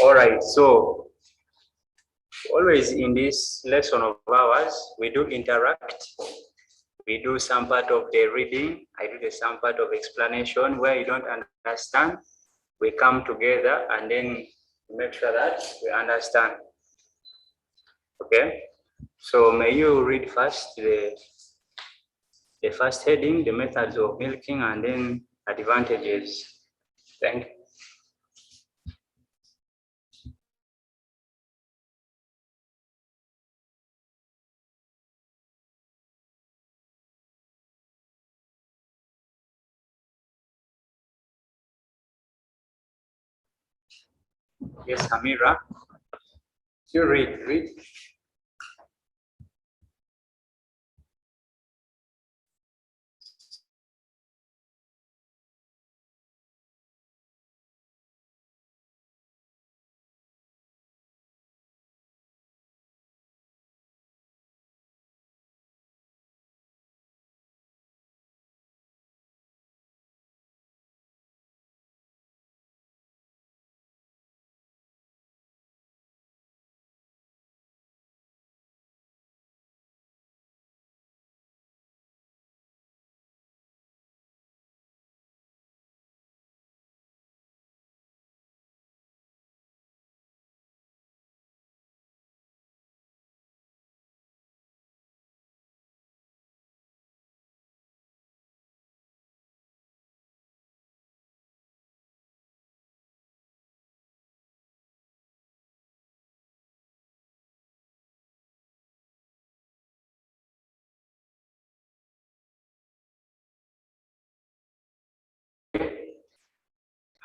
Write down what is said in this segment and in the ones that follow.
All right, so always in this lesson of ours, we do interact. We do some part of the reading. I do some part of explanation. Where you don't understand, we come together and then make sure that we understand. Okay, so may you read first the first heading, the methods of milking, and then advantages. Thank you. Yes, Amira. You read.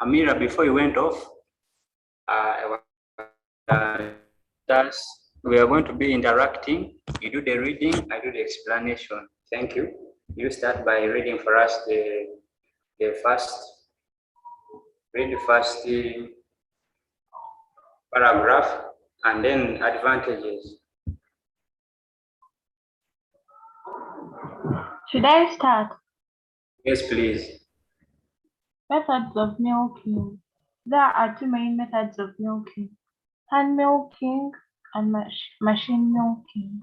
Amira, before you went off, we are going to be interacting. You do the reading, I do the explanation. Thank you. You start by reading for us the first, read the first paragraph and then advantages. Should I start? Yes, please. Methods of milking. There are two main methods of milking: hand milking and machine milking.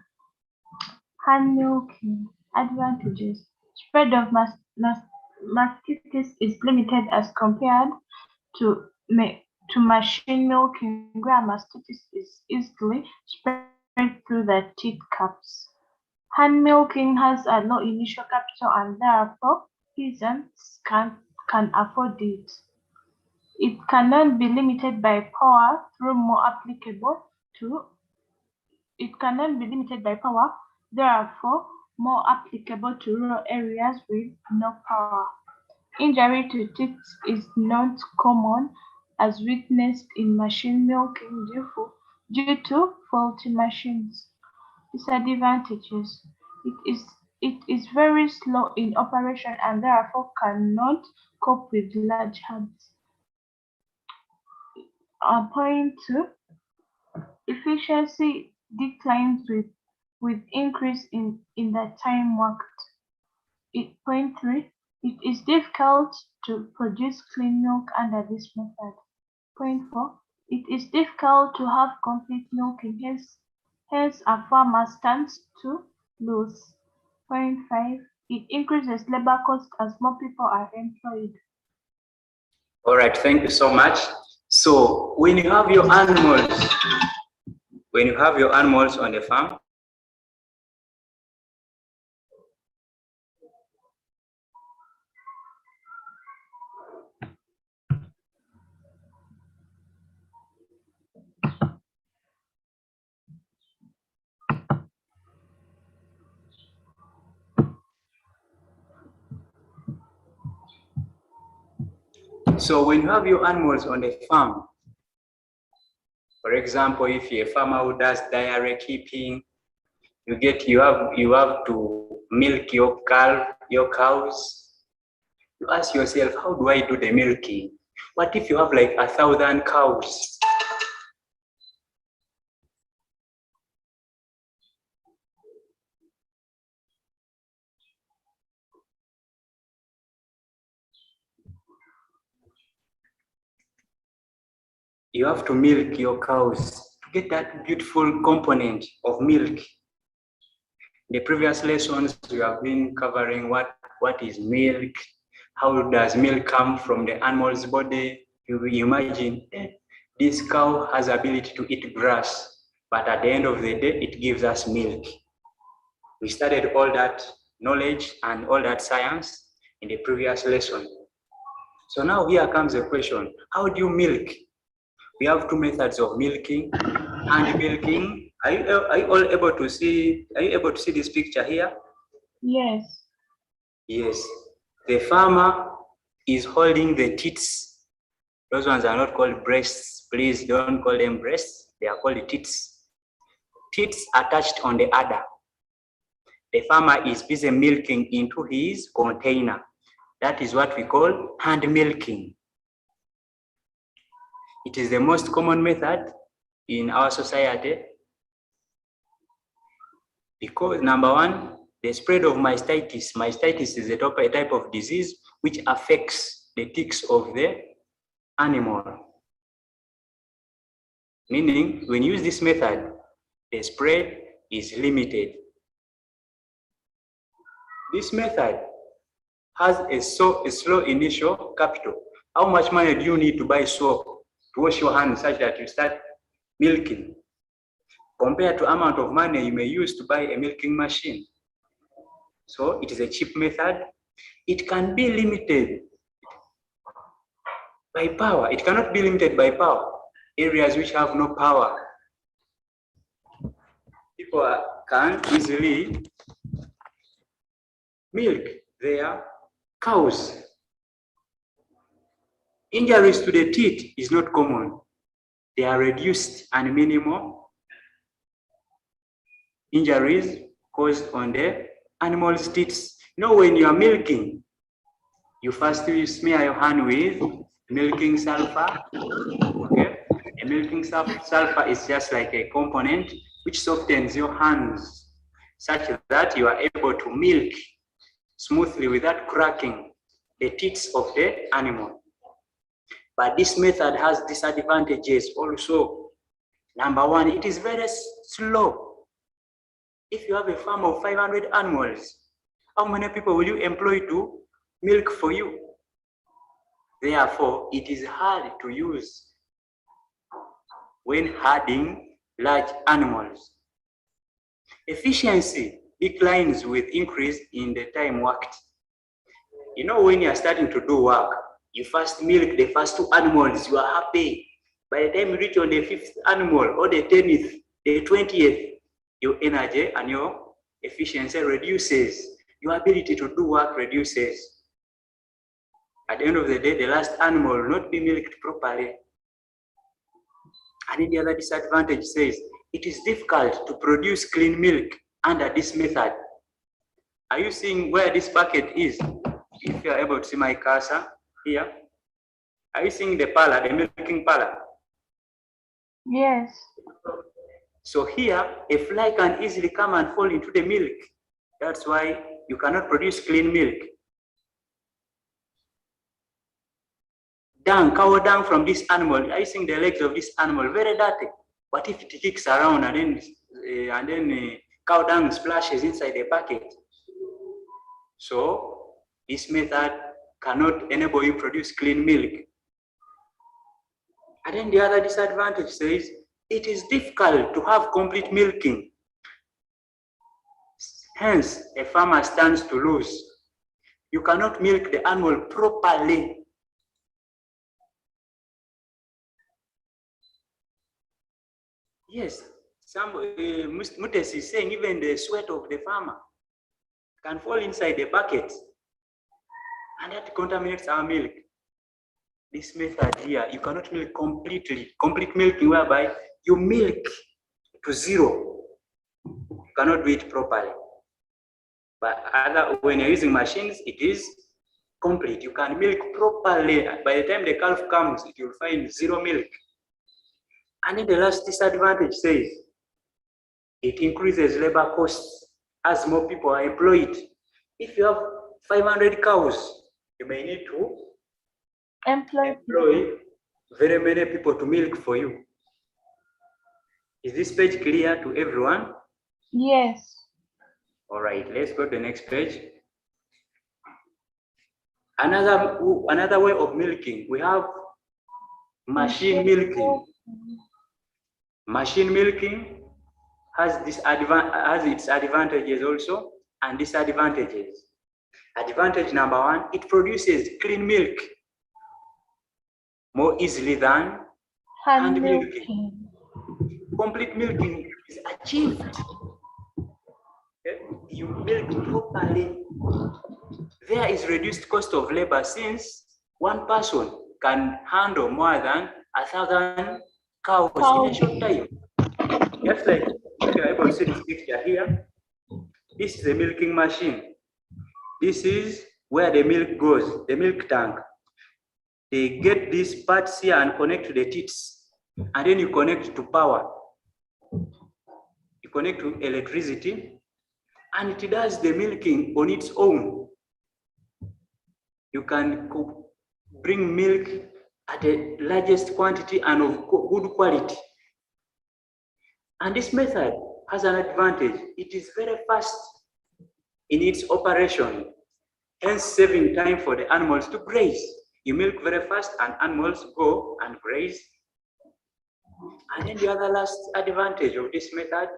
Hand milking. Advantages. Spread of mastitis is limited as compared to machine milking, where mastitis is easily spread through the teat cups. Hand milking has a low initial capital and therefore peasants can afford it. It cannot be limited by power, therefore more applicable to rural areas with no power. Injury to teeth is not common as witnessed in machine milking due to faulty machines. Disadvantages: it is very slow in operation and therefore cannot cope with large herds. Point 2, efficiency declines with increase in the time worked. Point 3, it is difficult to produce clean milk under this method. Point 4, it is difficult to have complete milking, hence a farmer stands to lose. Point 5, it increases labor cost as more people are employed. All right, thank you so much. So when you have your animals on the farm, for example, if you're a farmer who does dairy keeping, you have to milk your cows. You ask yourself, how do I do the milking? What if you have like 1,000 cows? You have to milk your cows to get that beautiful component of milk. In the previous lessons, we have been covering what is milk, how does milk come from the animal's body. You imagine this cow has ability to eat grass, but at the end of the day, it gives us milk. We studied all that knowledge and all that science in the previous lesson. So now here comes the question, how do you milk? We have two methods of milking. Hand milking. Are you all able to see? Are you able to see this picture here? Yes. Yes. The farmer is holding the teats. Those ones are not called breasts. Please don't call them breasts. They are called teats. Teats attached on the udder. The farmer is busy milking into his container. That is what we call hand milking. It is the most common method in our society because number one, the spread of mastitis. Mastitis is a type of disease which affects the ticks of the animal. Meaning, when you use this method, the spread is limited. This method has a slow initial capital. How much money do you need to buy soap to wash your hands such that you start milking? Compared to amount of money you may use to buy a milking machine. So it is a cheap method. It can be limited by power. It cannot be limited by power. Areas which have no power, people can easily milk their cows. Injuries to the teeth is not common. They are reduced and minimal. Injuries caused on the animal's teeth. You know, when you are milking, you first smear your hand with milking sulfur. Okay? A milking sulfur is just like a component which softens your hands such that you are able to milk smoothly without cracking the teeth of the animal. But this method has disadvantages also. Number one, it is very slow. If you have a farm of 500 animals, how many people will you employ to milk for you? Therefore, it is hard to use when herding large animals. Efficiency declines with increase in the time worked. You know, when you are starting to do work, you first milk the first two animals, you are happy. By the time you reach on the 5th animal or the 10th, the 20th, your energy and your efficiency reduces. Your ability to do work reduces. At the end of the day, the last animal will not be milked properly. And then the other disadvantage says, it is difficult to produce clean milk under this method. Are you seeing where this bucket is? If you are able to see my cursor here, are you seeing the parlor, the milking parlor? Yes. So here, a fly can easily come and fall into the milk. That's why you cannot produce clean milk. Dung, cow dung from this animal, are you seeing the legs of this animal? Very dirty. What if it kicks around and then cow dung splashes inside the bucket? So this method cannot enable you to produce clean milk. And then the other disadvantage says it is difficult to have complete milking. Hence, a farmer stands to lose. You cannot milk the animal properly. Yes, Mutes is saying even the sweat of the farmer can fall inside the bucket and that contaminates our milk. This method here, you cannot milk completely. Complete milking whereby you milk to zero. You cannot do it properly. But when you're using machines, it is complete. You can milk properly. By the time the calf comes, it will find zero milk. And then the last disadvantage says it increases labor costs as more people are employed. If you have 500 cows, you may need to employ very many people to milk for you. Is this page clear to everyone? Yes. All right, let's go to the next page. Another way of milking, we have machine milking. Machine milking has its advantages also and disadvantages. Advantage number one, it produces clean milk more easily than hand milking. Complete milking is achieved. Okay? You milk properly. There is reduced cost of labor since one person can handle more than 1,000 cows in a short time. Just like if you're able to see this picture here, this is a milking machine. This is where the milk goes, the milk tank. They get these parts here and connect to the teats, and then you connect to power. You connect to electricity, and it does the milking on its own. You can bring milk at the largest quantity and of good quality. And this method has an advantage. It is very fast in its operation, hence saving time for the animals to graze. You milk very fast and animals go and graze. And then the other last advantage of this method,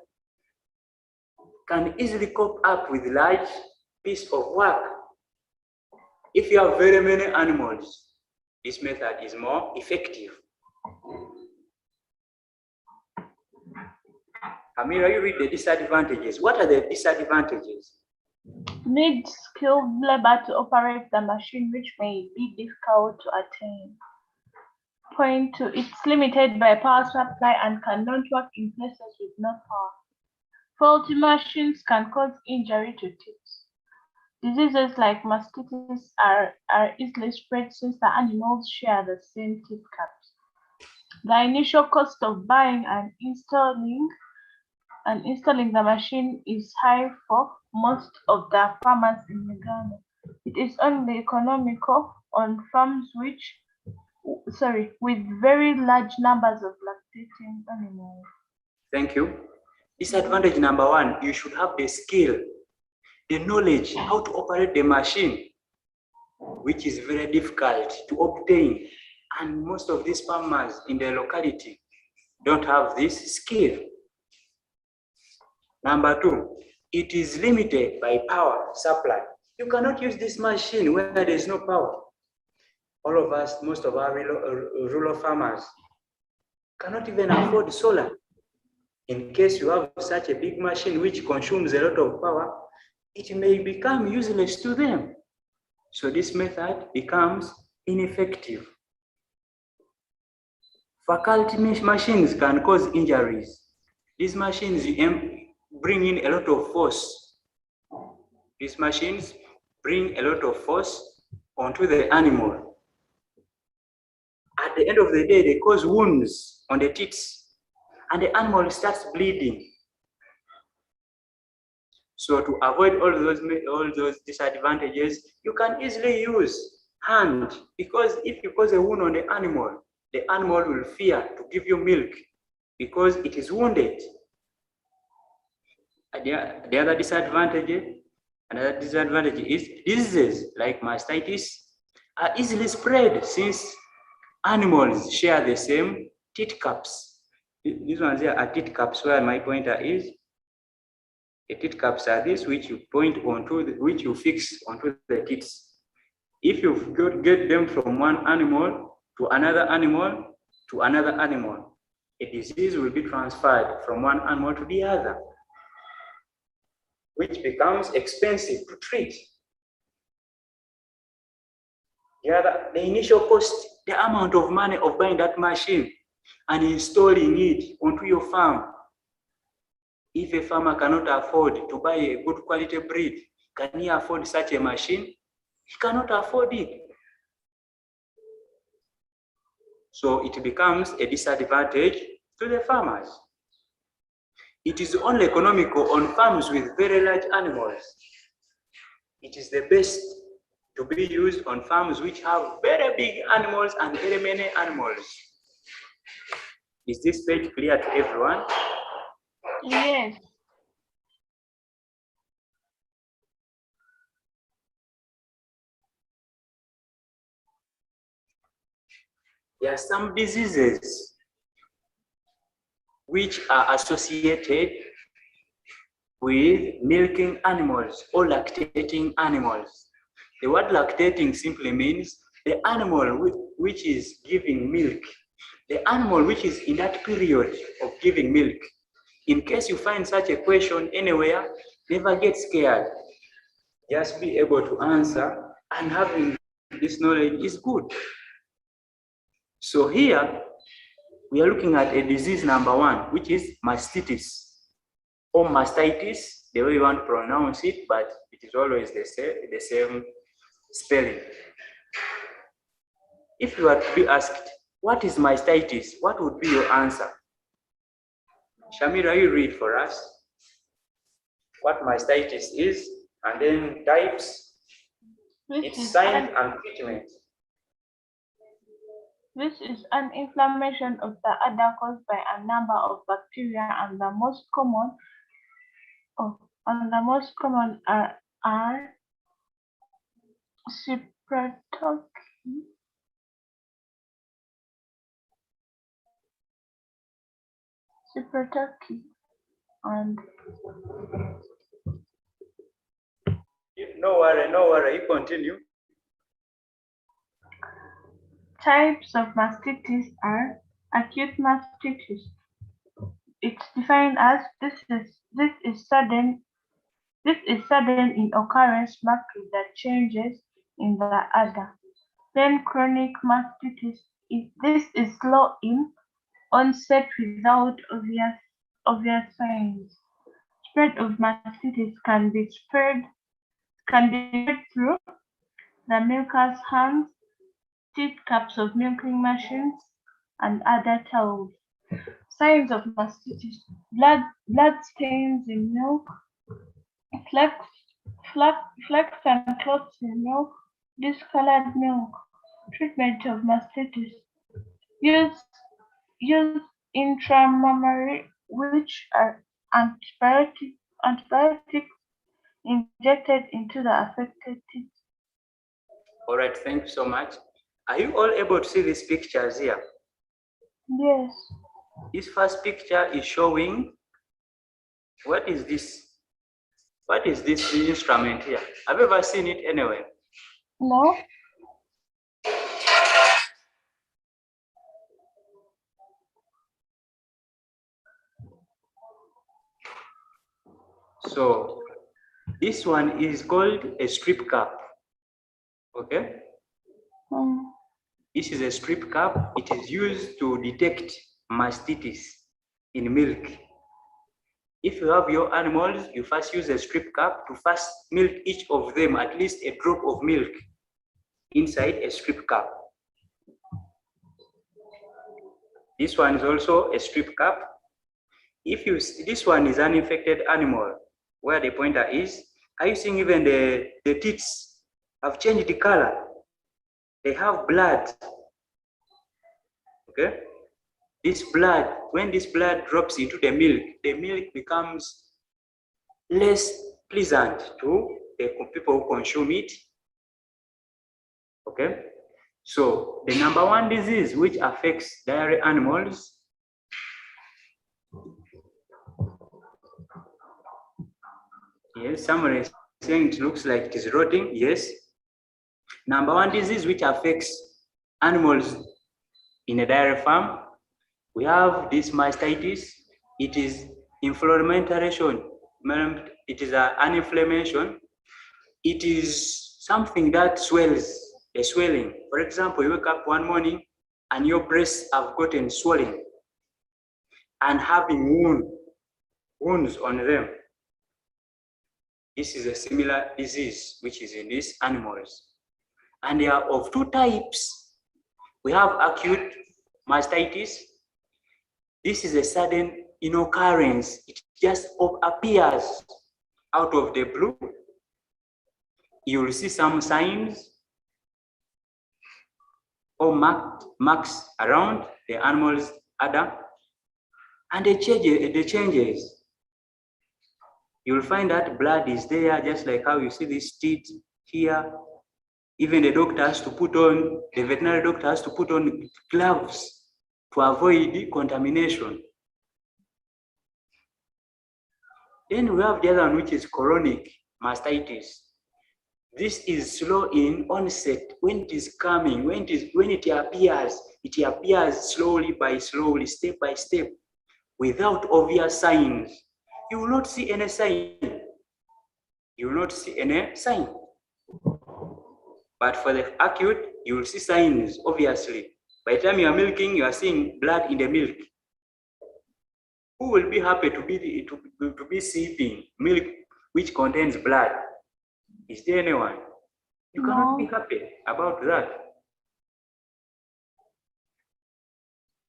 can easily cope up with large piece of work. If you have very many animals, this method is more effective. Amira, you read the disadvantages. What are the disadvantages? Need skilled labor to operate the machine, which may be difficult to attain. Point 2, it's limited by power supply and cannot work in places with no power. Faulty machines can cause injury to teeth. Diseases like mastitis are easily spread since the animals share the same teeth caps. The initial cost of buying and installing the machine is high for most of the farmers in Uganda. It is only economical on farms with very large numbers of lactating animals. Thank you. Disadvantage number one, you should have the skill, the knowledge how to operate the machine, which is very difficult to obtain. And most of these farmers in the locality don't have this skill. Number two, it is limited by power supply. You cannot use this machine where there is no power. All of us, most of our rural farmers cannot even afford solar. In case you have such a big machine which consumes a lot of power, it may become useless to them. So this method becomes ineffective. Faculty machines can cause injuries. These machines bring in a lot of force. These machines bring a lot of force onto the animal. At the end of the day, they cause wounds on the teeth, and the animal starts bleeding. So to avoid all those disadvantages, you can easily use hand, because if you cause a wound on the animal will fear to give you milk because it is wounded. The other disadvantage, another disadvantage is diseases like mastitis are easily spread since animals share the same teat caps. These ones here are teat caps where my pointer is. The teat caps are this which you point onto, which you fix onto the teeth. If you get them from one animal to another animal to another animal, a disease will be transferred from one animal to the other, which becomes expensive to treat. The initial cost, the amount of money of buying that machine and installing it onto your farm. If a farmer cannot afford to buy a good quality breed, can he afford such a machine? He cannot afford it. So it becomes a disadvantage to the farmers. It is only economical on farms with very large animals. It is the best to be used on farms which have very big animals and very many animals. Is this page clear to everyone? Yes. There are some diseases which are associated with milking animals or lactating animals. The word lactating simply means the animal which is giving milk, the animal which is in that period of giving milk. In case you find such a question anywhere, never get scared. Just be able to answer, and having this knowledge is good. So here, we are looking at a disease number 1, which is mastitis or mastitis, the way you want to pronounce it, but it is always the same spelling. If you are to be asked, what is mastitis? What would be your answer? Shamira, you read for us what mastitis is, and then types, its signs and treatment. This is an inflammation of the udder caused by a number of bacteria, and the most common are Streptococcus and No worry, you continue. types of mastitis are acute mastitis. It's defined as this is sudden in occurrence marked with the changes in the udder. Then chronic mastitis. This is slow in onset without obvious signs. Spread of mastitis can be spread through the milker's hands, teeth caps of milking machines, and other towels. Signs of mastitis: blood stains in milk, flecks and clots in milk, discolored milk. Treatment of mastitis: use intramammary, which are antibiotics injected into the affected teeth. All right, thank you so much. Are you all able to see these pictures here? Yes. This first picture is showing, what is this? What is this instrument here? Have you ever seen it anywhere? No. So this one is called a strip cup. Okay? This is a strip cup. It is used to detect mastitis in milk. If you have your animals, you first use a strip cup to first milk each of them, at least a drop of milk inside a strip cup. This one is also a strip cup. If you see, this one is an infected animal, where the pointer is. Are you seeing even the teats have changed the color? They have blood. Okay? This blood, when this blood drops into the milk becomes less pleasant to the people who consume it. Okay? So the number 1 disease which affects dairy animals yes, someone is saying it looks like it is rotting. Yes. Number 1 disease which affects animals in a dairy farm, we have this mastitis. It is inflammation. It is an inflammation. It is something that swells, a swelling. For example, you wake up one morning and your breasts have gotten swollen and having wounds on them. This is a similar disease which is in these animals. And they are of 2 types. We have acute mastitis. This is a sudden occurrence. It just appears out of the blue. you will see some signs or marks around the animal's udder, and the changes. You will find that blood is there, just like how you see this teeth here. Even the doctor has to put on, the veterinary doctor has to put on gloves to avoid contamination. Then we have the other one, which is chronic mastitis. This is slow in onset. When it is coming, when it appears slowly by slowly, step by step, without obvious signs. You will not see any sign. You will not see any sign. But for the acute, you will see signs, obviously. By the time you are milking, you are seeing blood in the milk. Who will be happy to be sipping milk which contains blood? Is there anyone? You cannot be happy about that.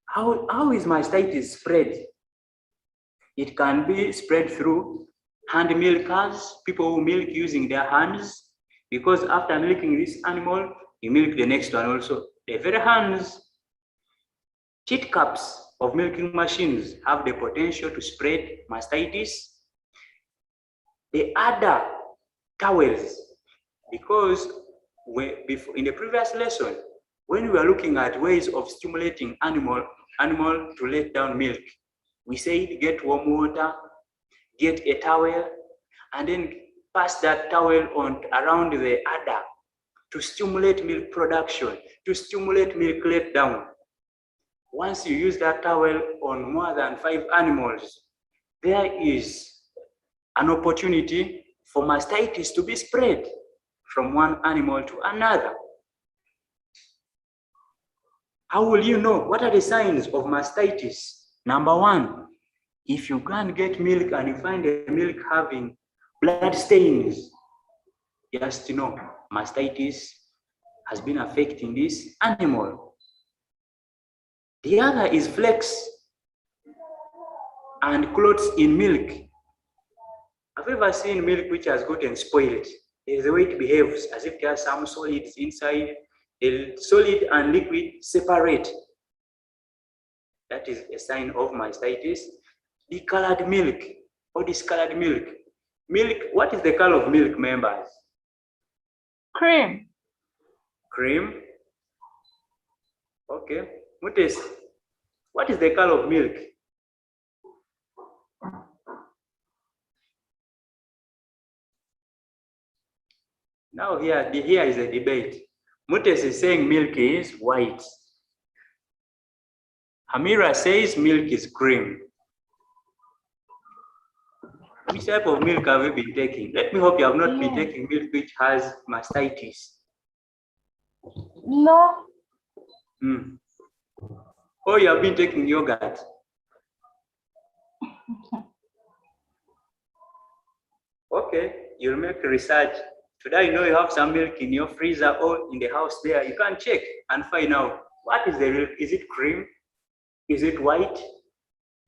How is mastitis spread? It can be spread through hand milkers, people who milk using their hands, because after milking this animal, you milk the next one also. The very hands. Teat cups of milking machines have the potential to spread mastitis. The other towels, because in the previous lesson, when we were looking at ways of stimulating animal to let down milk, we said get warm water, get a towel, and then pass that towel on around the udder to stimulate milk production, to stimulate milk let down. Once you use that towel on more than 5 animals, there is an opportunity for mastitis to be spread from one animal to another. How will you know? What are the signs of mastitis? Number 1, if you can't get milk and you find the milk having blood stains, just know mastitis has been affecting this animal. The other is flakes and clots in milk. Have you ever seen milk which has gotten spoiled? There's the way it behaves, as if there are some solids inside. The solid and liquid separate. That is a sign of mastitis. Decolored milk or discolored milk. Milk, what is the color of milk, members? Cream. Cream. Okay. Mutis, what is the color of milk? Now here is a debate. Mutis is saying milk is white. Hamira says milk is cream. Which type of milk have you been taking? Let me hope you have not been taking milk which has mastitis. No. Or you have been taking yogurt. Okay, you'll make research. Today, you know you have some milk in your freezer or in the house there. You can check and find out what is the milk. Is it cream? Is it white?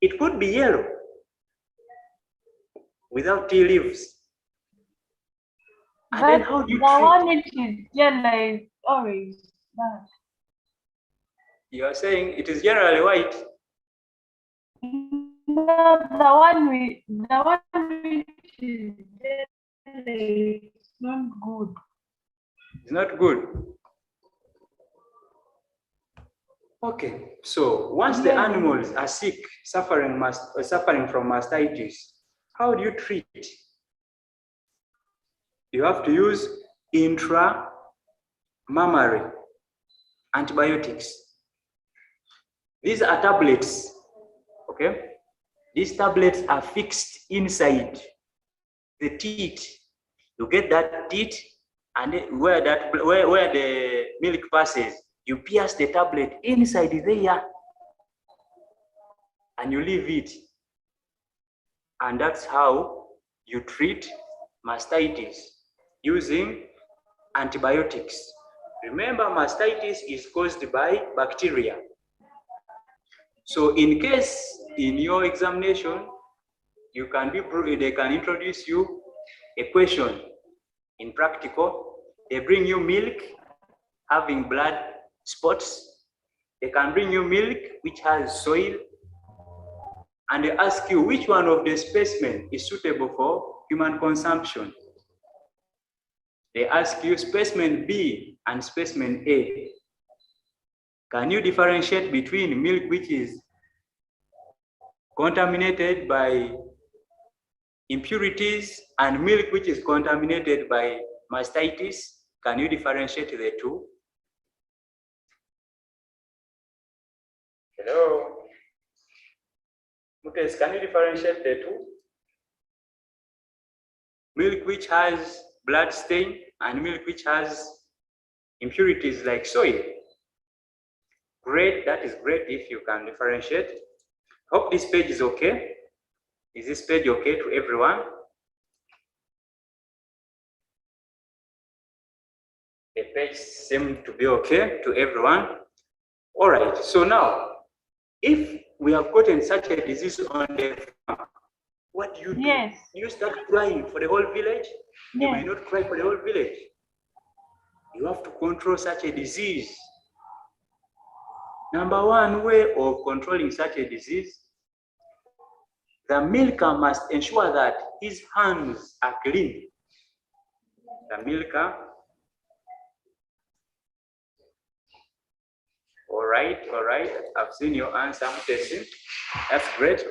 It could be yellow without tea leaves. And But then how do you the one which is yellow is orange. You are saying it is generally white. No, the one which is yellow is not good. It's not good. Okay, so once the animals are sick, suffering from mastitis, how do you treat? You have to use intramammary antibiotics. These are tablets, okay? These tablets are fixed inside the teat. You get that teat, and where the milk passes, you pierce the tablet inside there, and you leave it. And that's how you treat mastitis, using antibiotics. Remember, mastitis is caused by bacteria. So in case in your examination, they can introduce you a question in practical. They bring you milk having blood spots. They can bring you milk which has soil, and they ask you which one of the specimen is suitable for human consumption. They ask you specimen B and specimen A. Can you differentiate between milk which is contaminated by impurities and milk which is contaminated by mastitis? Can you differentiate the two? Hello? Mutes, can you differentiate the two? Milk which has blood stain and milk which has impurities like soil. Great, that is great if you can differentiate. Hope this page is okay. Is this page okay to everyone? The page seems to be okay to everyone. All right, so now, if we have gotten such a disease on the farm, what do you do? Yes. You start crying for the whole village? You may Yes. not cry for the whole village. You have to control such a disease. Number one way of controlling such a disease, the milker must ensure that his hands are clean. The milker. All right. I've seen your answer, Mutesi. That's great.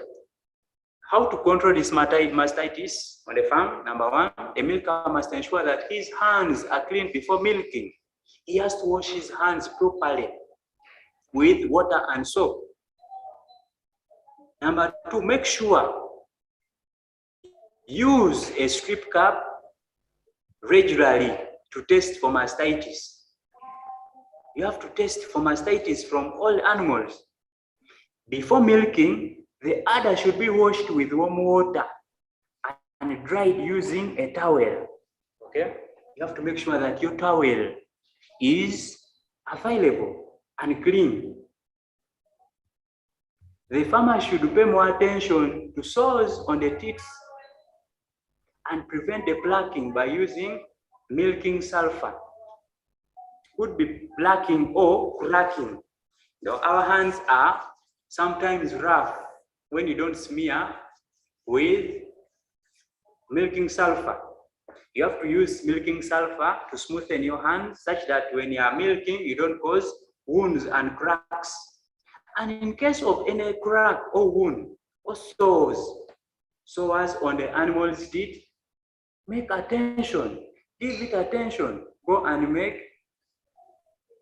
How to control this mastitis on the farm? Number one, the milker must ensure that his hands are clean before milking. He has to wash his hands properly with water and soap. Number two, make sure use a strip cup regularly to test for mastitis. You have to test for mastitis from all animals. Before milking, the udder should be washed with warm water and dried using a towel. Okay? You have to make sure that your towel is available and clean. The farmer should pay more attention to sores on the teats and prevent the blacking by using milking sulfur. Could be blacking or cracking. Now, our hands are sometimes rough when you don't smear with milking sulfur. You have to use milking sulfur to smoothen your hands such that when you are milking, you don't cause wounds and cracks. And in case of any crack or wound or sores on the animal's teeth, make attention, give it attention, go and make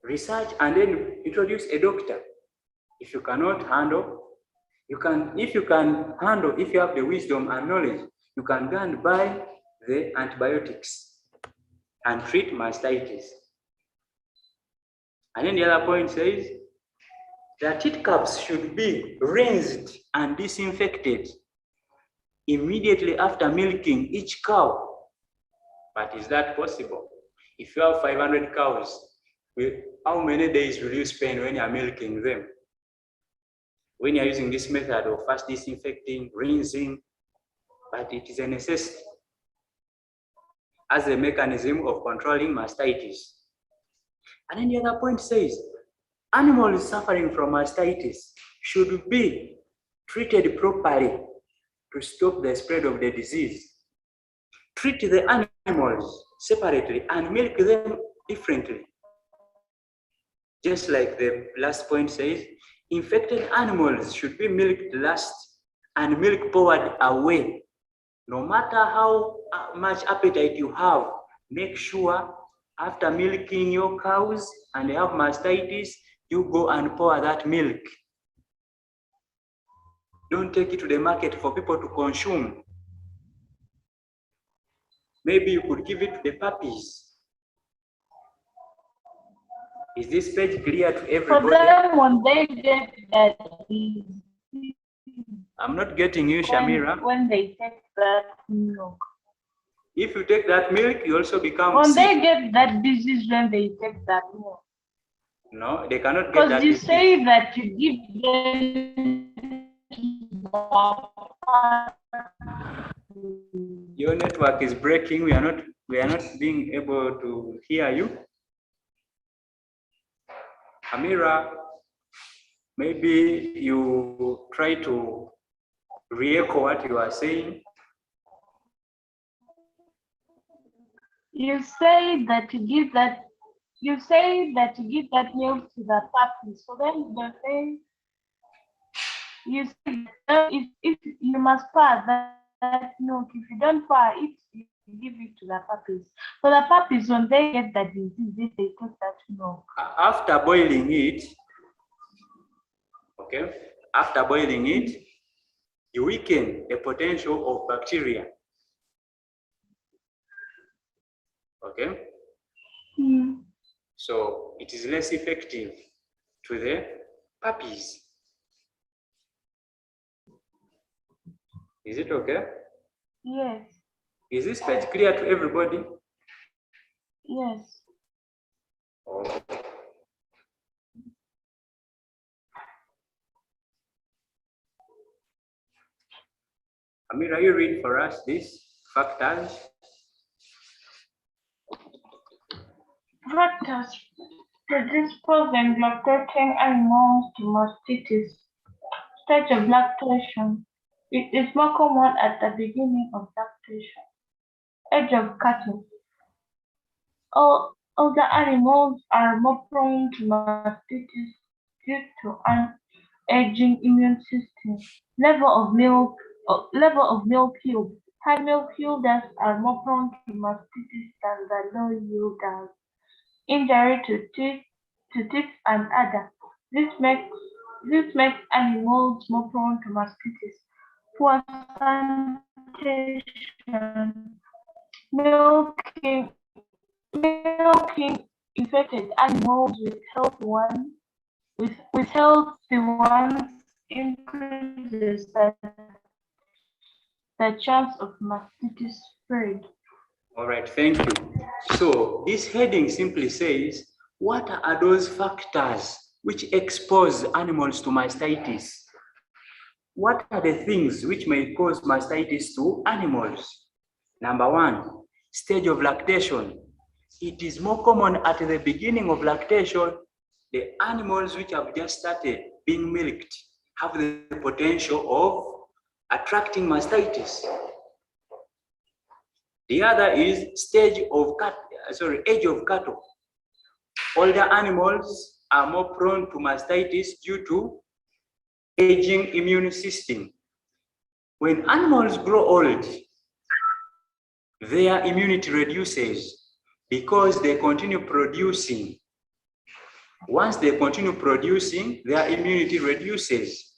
research and then introduce a doctor. If you cannot handle, if you have the wisdom and knowledge, you can go and buy the antibiotics and treat mastitis. And then the other point says, the teat cups should be rinsed and disinfected immediately after milking each cow. But is that possible? If you have 500 cows, how many days will you spend when you are milking them? When you are using this method of first disinfecting, rinsing, but it is a necessity as a mechanism of controlling mastitis. And then the other point says, animals suffering from mastitis should be treated properly to stop the spread of the disease. Treat the animals separately and milk them differently. Just like the last point says, infected animals should be milked last and milk poured away. No matter how much appetite you have, make sure after milking your cows and they have mastitis, you go and pour that milk. Don't take it to the market for people to consume. Maybe you could give it to the puppies. Is this page clear to everybody? For them, when they get that disease, I'm not getting you, Shamira. When they take that milk. If you take that milk, you also become When sick. they get that disease, when they take that milk. No, they cannot get that Because you disease. say that you give them. Your network is breaking. We are not We are not being able to hear you. Amira, maybe you try to re-echo what you are saying. You say that you give that milk to the puppy. So then the thing you say that if you must pour that milk, if you don't pour it, you give it to the puppies. So the puppies, when they get the disease, if they take that milk. After boiling it, okay, after boiling it, you weaken the potential of bacteria. Okay? So it is less effective to the puppies. Is it okay? Yes. Is this page clear to everybody? Yes. Oh. Amira, you read for us these factors. Factors predispose lactating animals to mastitis. Stage of lactation. It is more common at the beginning of lactation. Age of cattle. Older animals are more prone to mastitis due to an aging immune system. Level of milk yield. High milk yielders are more prone to mastitis than the low yielders. Injury to teeth and udder. This makes animals more prone to mastitis. Poor sanitation. Milking infected animals with healthy ones increases the chance of mastitis spread. All right, thank you. So this heading simply says, what are those factors which expose animals to mastitis? What are the things which may cause mastitis to animals? Number one, stage of lactation. It is more common at the beginning of lactation. The animals which have just started being milked have the potential of attracting mastitis. The other is age of cattle. Older animals are more prone to mastitis due to aging immune system. When animals grow old, their immunity reduces because they continue producing. Once they continue producing, their immunity reduces.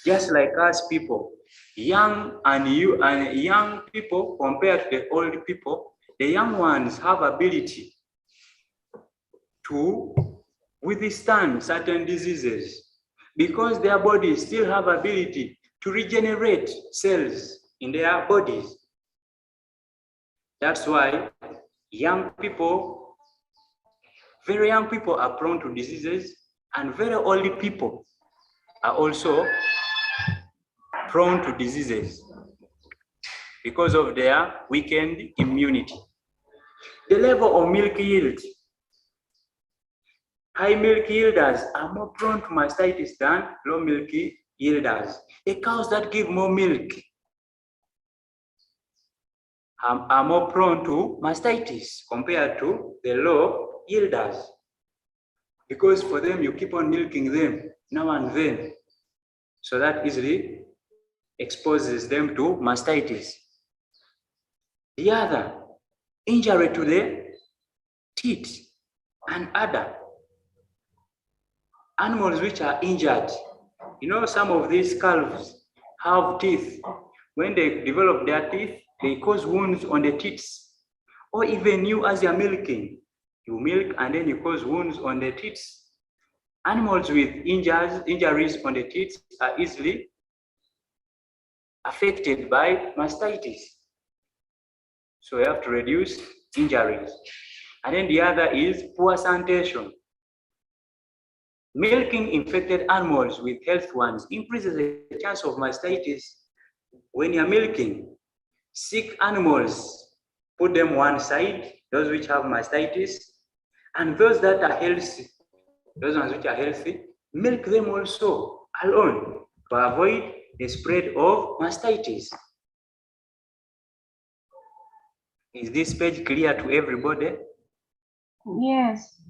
Just like us people, young people compared to the old people, the young ones have ability to withstand certain diseases because their bodies still have ability to regenerate cells in their bodies. That's why very young people are prone to diseases, and very old people are also prone to diseases because of their weakened immunity. The level of milk yield. High milk yielders are more prone to mastitis than low milk yielders. The cows that give more milk are more prone to mastitis compared to the low yielders, because for them you keep on milking them now and then, so that easily exposes them to mastitis. The other, injury to the teeth and udder. Animals which are injured, some of these calves have teeth. When they develop their teeth, they cause wounds on the teeth. Or even you, as you're milking, you milk and then you cause wounds on the teeth. Animals with injuries on the teeth are easily affected by mastitis. So you have to reduce injuries. And then the other is poor sanitation. Milking infected animals with healthy ones increases the chance of mastitis when you're milking. Sick animals, put them one side, those which have mastitis, and those that are healthy, those ones which are healthy, milk them also alone to avoid the spread of mastitis. Is this page clear to everybody? Yes.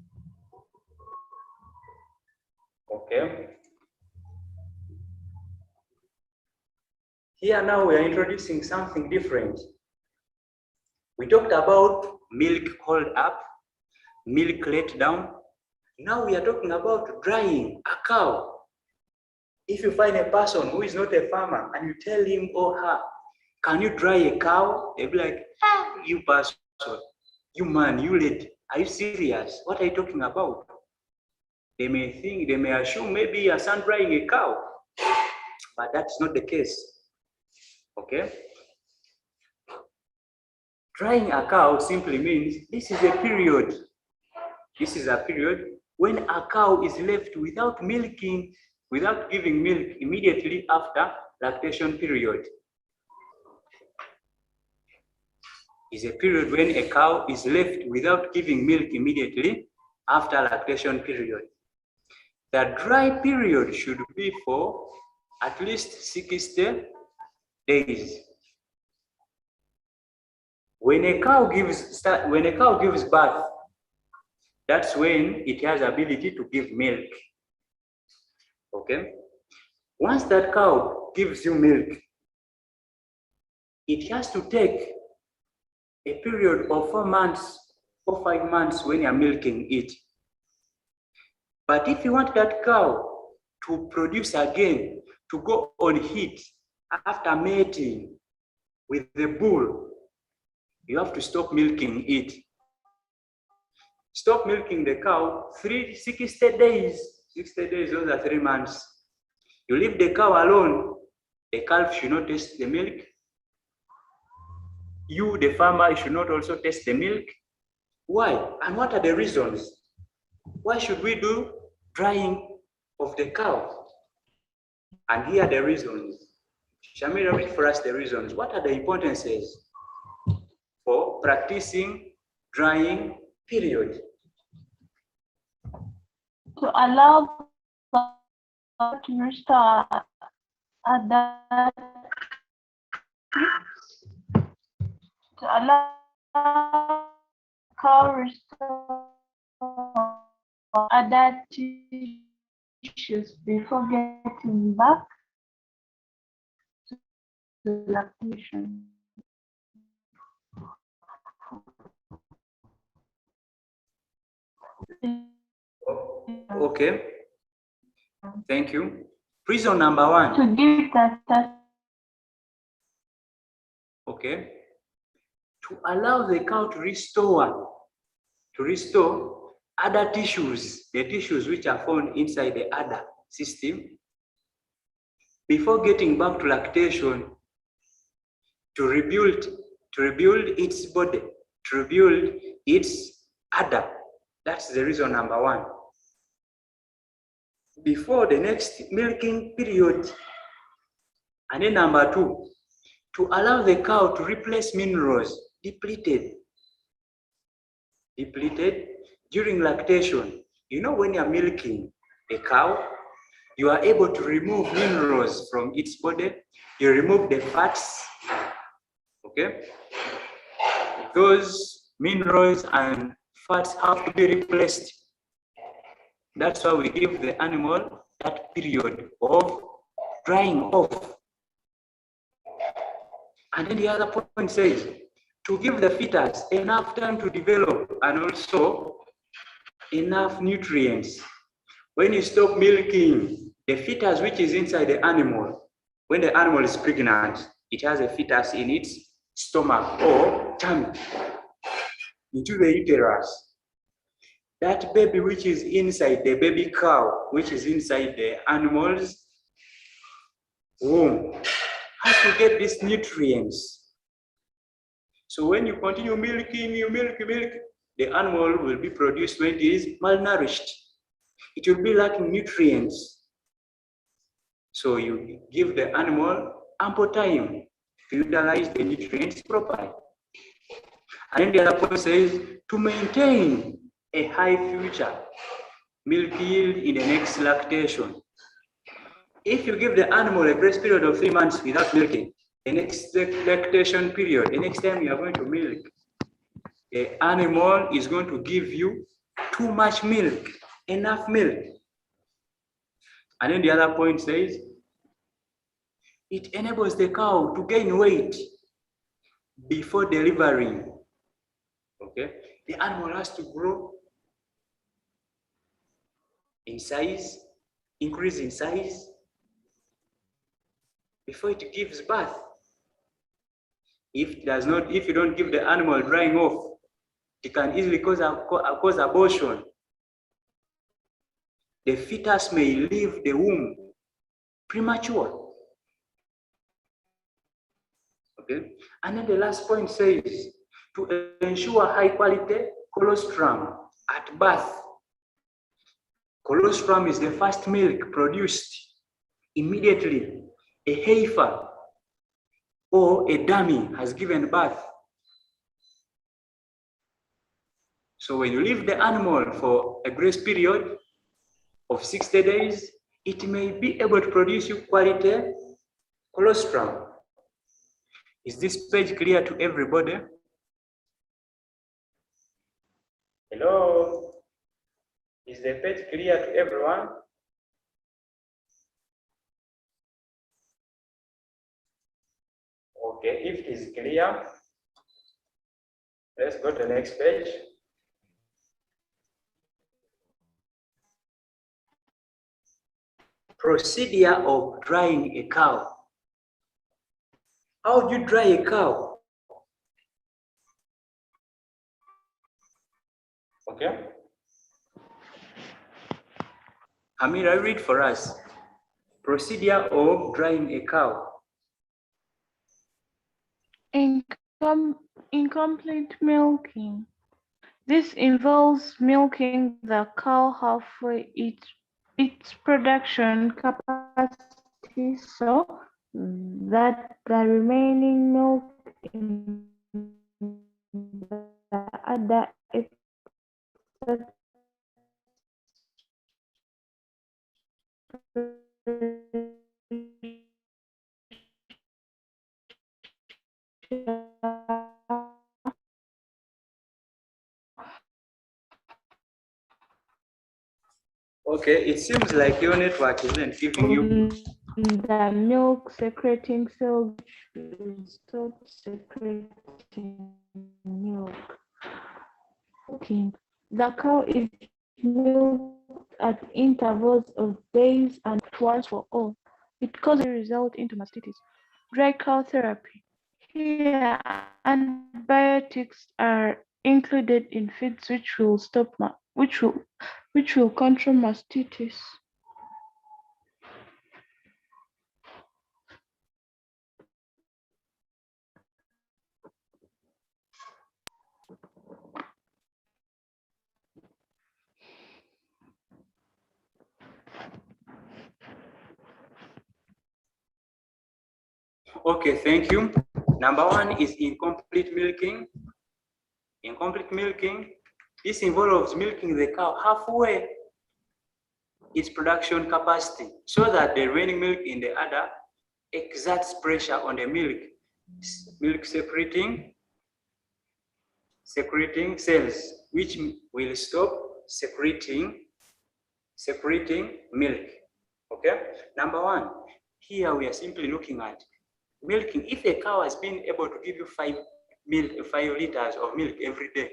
Okay. Here now we are introducing something different. We talked about milk hold up, milk let down. Now we are talking about drying a cow. If you find a person who is not a farmer and you tell him or her, can you dry a cow? They'll be like, you person, you man, you lady, are you serious? What are you talking about? They may assume maybe your son drying a cow, but that's not the case. Okay? Drying a cow simply means this is a period. This is a period when a cow is left without milking, without giving milk immediately after lactation period. Is a period when a cow is left without giving milk immediately after lactation period. The dry period should be for at least 60 days. When a cow gives birth, that's when it has ability to give milk. Okay? Once that cow gives you milk, it has to take a period of 4 months or 5 months when you're milking it. But if you want that cow to produce again, to go on heat after mating with the bull, you have to stop milking it. Stop milking the cow 60 days. 60 days, those are 3 months. You leave the cow alone, the calf should not taste the milk. You, the farmer, should not also taste the milk. Why? And what are the reasons? Why should we do drying of the cow? And here are the reasons. Shamira, read for us the reasons. What are the importances for practicing drying period? To allow to restore adaptive, to allow cow restore adaptive tissues before getting back to lactation. Okay, thank you. Reason number 1. To give that. Okay. To allow the cow to restore other tissues, the tissues which are found inside the udder system, before getting back to lactation, to rebuild its body, to rebuild its udder. That's the reason number 1. Before the next milking period. And then number 2, to allow the cow to replace minerals depleted during lactation. You know, when you're milking a cow, you are able to remove minerals from its body. You remove the fats, okay? Those minerals and fats have to be replaced. That's why we give the animal that period of drying off. And then the other point says, to give the fetus enough time to develop and also enough nutrients. When you stop milking, the fetus which is inside the animal, when the animal is pregnant, it has a fetus in its stomach or tummy, into the uterus. That baby which is inside the baby cow, which is inside the animal's womb, has to get these nutrients. So when you continue milking, you milk, the animal will be produced when it is malnourished. It will be lacking nutrients. So you give the animal ample time to utilize the nutrients properly. And then the other point says to maintain a high future milk yield in the next lactation. If you give the animal a grace period of 3 months without milking, the next lactation period, the next time you are going to milk, the animal is going to give you too much milk, enough milk. And then the other point says, it enables the cow to gain weight before delivering. Okay, the animal has to grow in size, increase in size before it gives birth. If you don't give the animal drying off, it can easily cause abortion. The fetus may leave the womb premature. Okay, and then the last point says to ensure high quality colostrum at birth. Colostrum is the first milk produced immediately a heifer or a dummy has given birth. So when you leave the animal for a grace period of 60 days, it may be able to produce you quality colostrum. Is this page clear to everybody? Hello? Is the page clear to everyone? Okay, if it is clear, let's go to the next page. Procedure of drying a cow. How do you dry a cow? Okay. Amira, read for us. Procedure of drying a cow. Incomplete milking. This involves milking the cow halfway its production capacity so that the remaining milk in the other excess Okay, it seems like your network isn't giving you. the milk secreting cells will stop secreting milk. Okay. The cow is milked at intervals of days and once for all. It causes a result into mastitis. Dry cow therapy. Here, antibiotics are included in feeds which will stop which will control mastitis. Okay, thank you. Number one is incomplete milking. Incomplete milking, this involves milking the cow halfway its production capacity so that the remaining milk in the udder exerts pressure on the milk secreting cells, which will stop secreting milk. Okay, number one, here we are simply looking at milking. If a cow has been able to give you 5 liters of milk every day,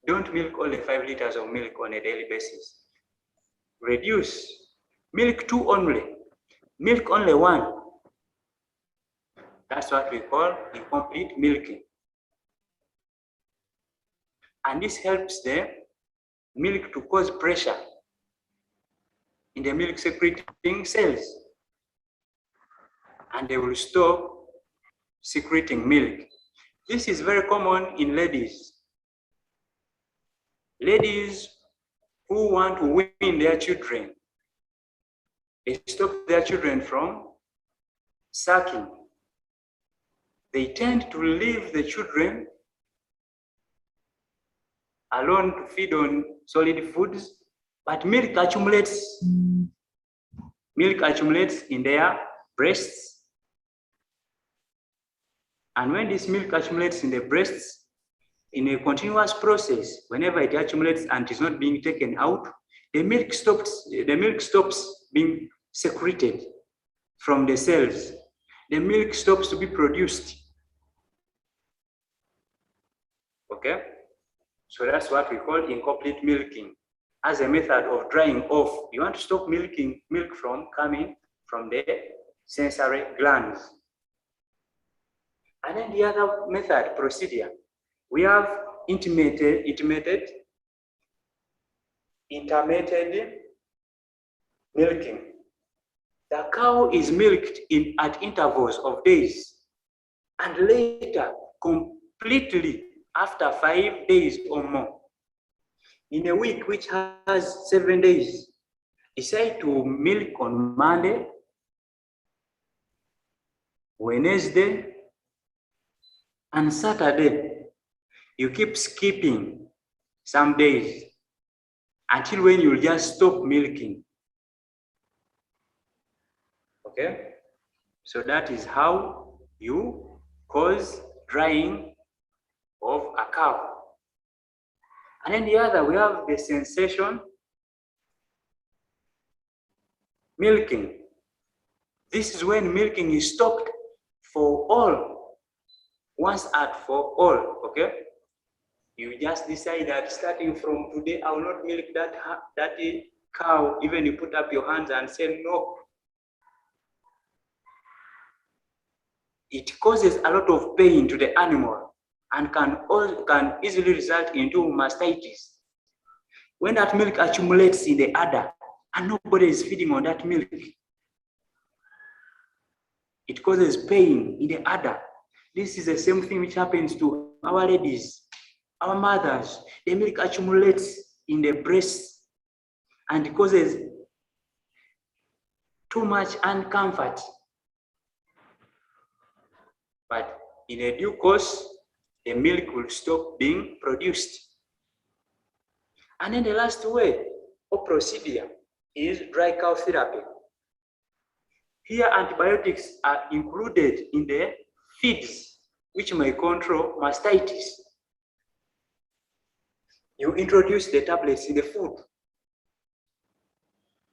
don't milk only 5 liters of milk on a daily basis. Reduce, milk 2 only, milk only 1. That's what we call incomplete milking. And this helps the milk to cause pressure in the milk secreting cells, and they will stop secreting milk. This is very common in ladies. Ladies who want to wean their children, they stop their children from sucking. they tend to leave the children alone to feed on solid foods, but milk accumulates in their breasts. And when this milk accumulates in the breasts, in a continuous process, whenever it accumulates and is not being taken out, the milk stops being secreted from the cells. The milk stops to be produced. Okay? So that's what we call incomplete milking as a method of drying off. You want to stop milking milk from coming from the sensory glands. And then the other method, procedure, we have intermittent milking. The cow is milked at intervals of days and later completely after 5 days or more. In a week which has 7 days, decide to milk on Monday, Wednesday, and Saturday. You keep skipping some days until when you'll just stop milking. Okay? So that is how you cause drying of a cow. And then the other, we have the sensation milking. This is when milking is stopped for all, once and for all, okay? You just decide that starting from today, I will not milk that cow. Even you put up your hands and say no. It causes a lot of pain to the animal and can easily result into mastitis. When that milk accumulates in the udder and nobody is feeding on that milk, it causes pain in the udder. This is the same thing which happens to our ladies, our mothers. The milk accumulates in the breasts and causes too much uncomfort. But in a due course, the milk will stop being produced. And then the last way or procedure is dry cow therapy. Here, antibiotics are included in the feeds, which may control mastitis. You introduce the tablets in the food.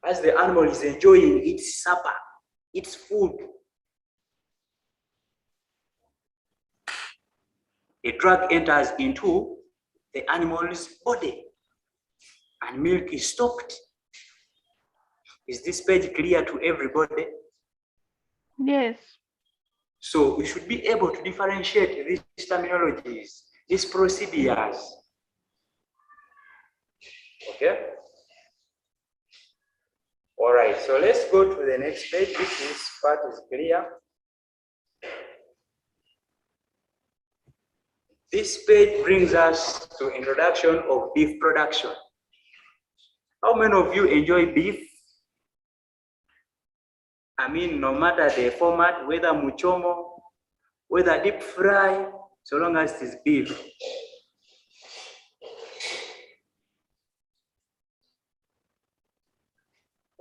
As the animal is enjoying its supper, its food, a drug enters into the animal's body and milk is stopped. Is this page clear to everybody? Yes. So we should be able to differentiate these terminologies, these procedures. Okay? All right, so let's go to the next page. This part is clear. This page brings us to introduction of beef production. How many of you enjoy beef? I mean, no matter the format, whether muchomo, whether deep fry, so long as it is beef.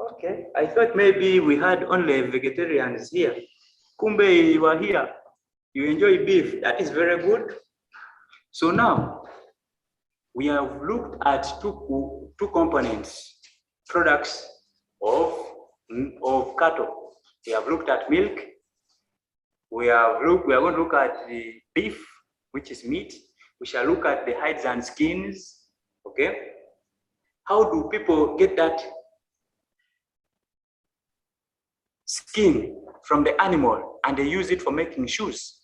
Okay, I thought maybe we had only vegetarians here. Kumbe, you are here. You enjoy beef. That is very good. So now, we have looked at two components, products of cattle. We have looked at milk. We are going to look at the beef, which is meat. We shall look at the hides and skins. Okay. How do people get that skin from the animal and they use it for making shoes?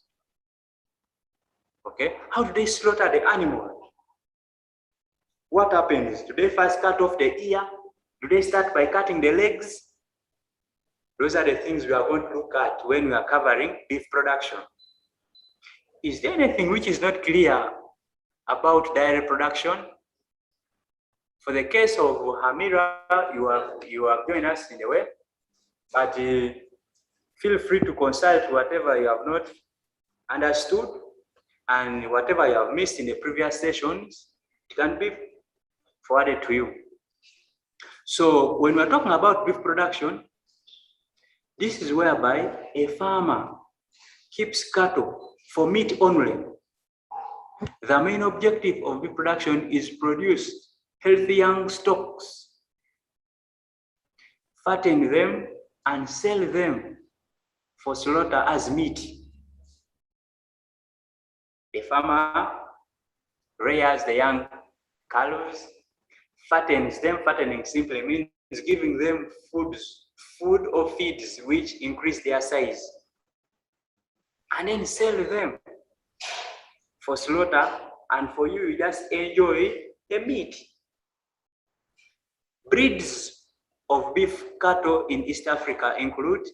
Okay. How do they slaughter the animal? What happens? Do they first cut off the ear? Do they start by cutting the legs? Those are the things we are going to look at when we are covering beef production. Is there anything which is not clear about dairy production? For the case of Hamira, you have joined us in a way, but feel free to consult whatever you have not understood, and whatever you have missed in the previous sessions, it can be forwarded to you. So when we're talking about beef production, this is whereby a farmer keeps cattle for meat only. The main objective of beef production is produce healthy young stocks, fatten them, and sell them for slaughter as meat. The farmer rears the young cows, fattens them. Fattening simply means giving them food or feeds which increase their size, and then sell them for slaughter, and for you just enjoy the meat. Breeds of beef cattle in East Africa include,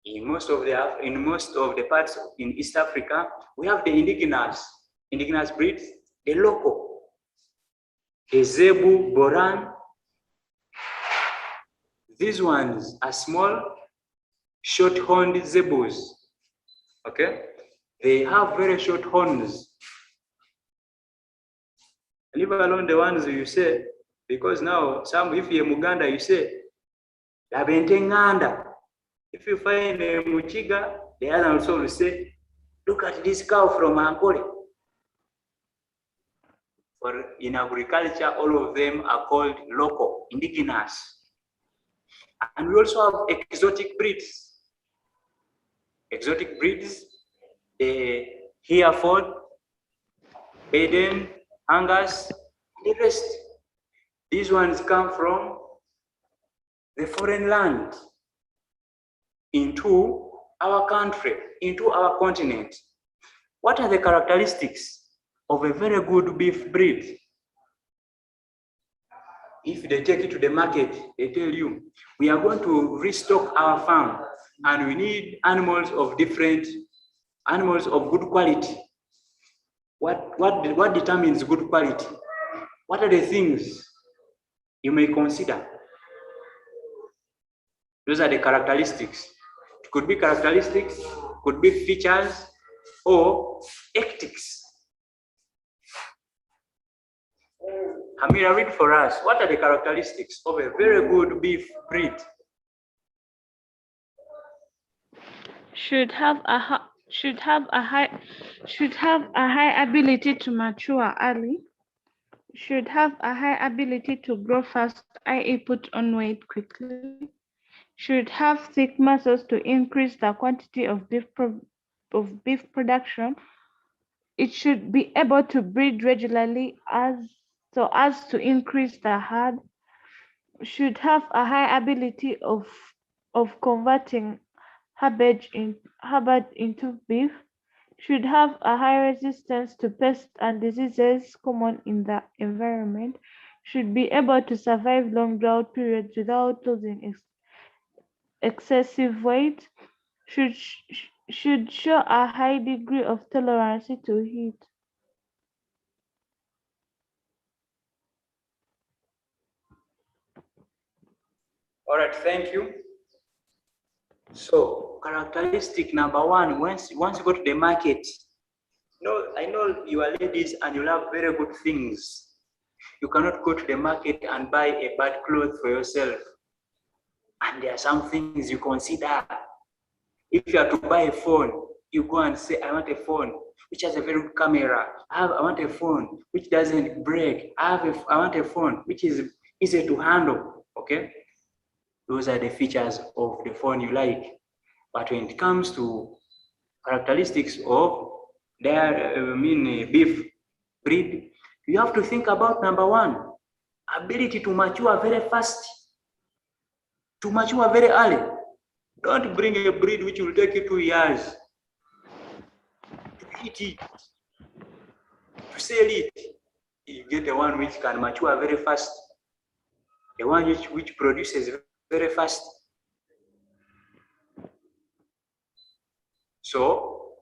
in most of the parts in East Africa, we have the indigenous breeds, the local, the Zebu, Boran. These ones are small, short-horned zebus. Okay, they have very short horns. Leave alone the ones you say, because now if you're Muganda, you say labentenganda. If you find a Muchiga, the other also will say, look at this cow from Ankole. For in agriculture, all of them are called local, indigenous. And we also have exotic breeds. Exotic breeds, the Hereford, Baden, Angus, and the rest. These ones come from the foreign land into our country, into our continent. What are the characteristics of a very good beef breed? If they take it to the market, they tell you, we are going to restock our farm and we need animals of good quality. What determines good quality? What are the things you may consider? Those are the characteristics. It could be characteristics, could be features, or ethics. Amira, read for us. What are the characteristics of a very good beef breed? Should have a high ability to mature early. Should have a high ability to grow fast, i.e. put on weight quickly. Should have thick muscles to increase the quantity of beef production. It should be able to breed regularly so as to increase the herd. Should have a high ability of converting herbage into beef. Should have a high resistance to pests and diseases common in the environment. Should be able to survive long drought periods without losing excessive weight. Should show a high degree of tolerance to heat. All right, thank you. So, characteristic number one, once you go to the market, I know you are ladies and you love very good things. You cannot go to the market and buy a bad cloth for yourself. And there are some things you consider. If you are to buy a phone, you go and say, I want a phone which has a very good camera. I want a phone which doesn't break. I want a phone which is easy to handle. Okay? Those are the features of the phone you like. But when it comes to characteristics of beef breed, you have to think about number one, ability to mature very fast, to mature very early. Don't bring a breed which will take you 2 years to eat it, to sell it. You get the one which can mature very fast, the one which produces very fast. So,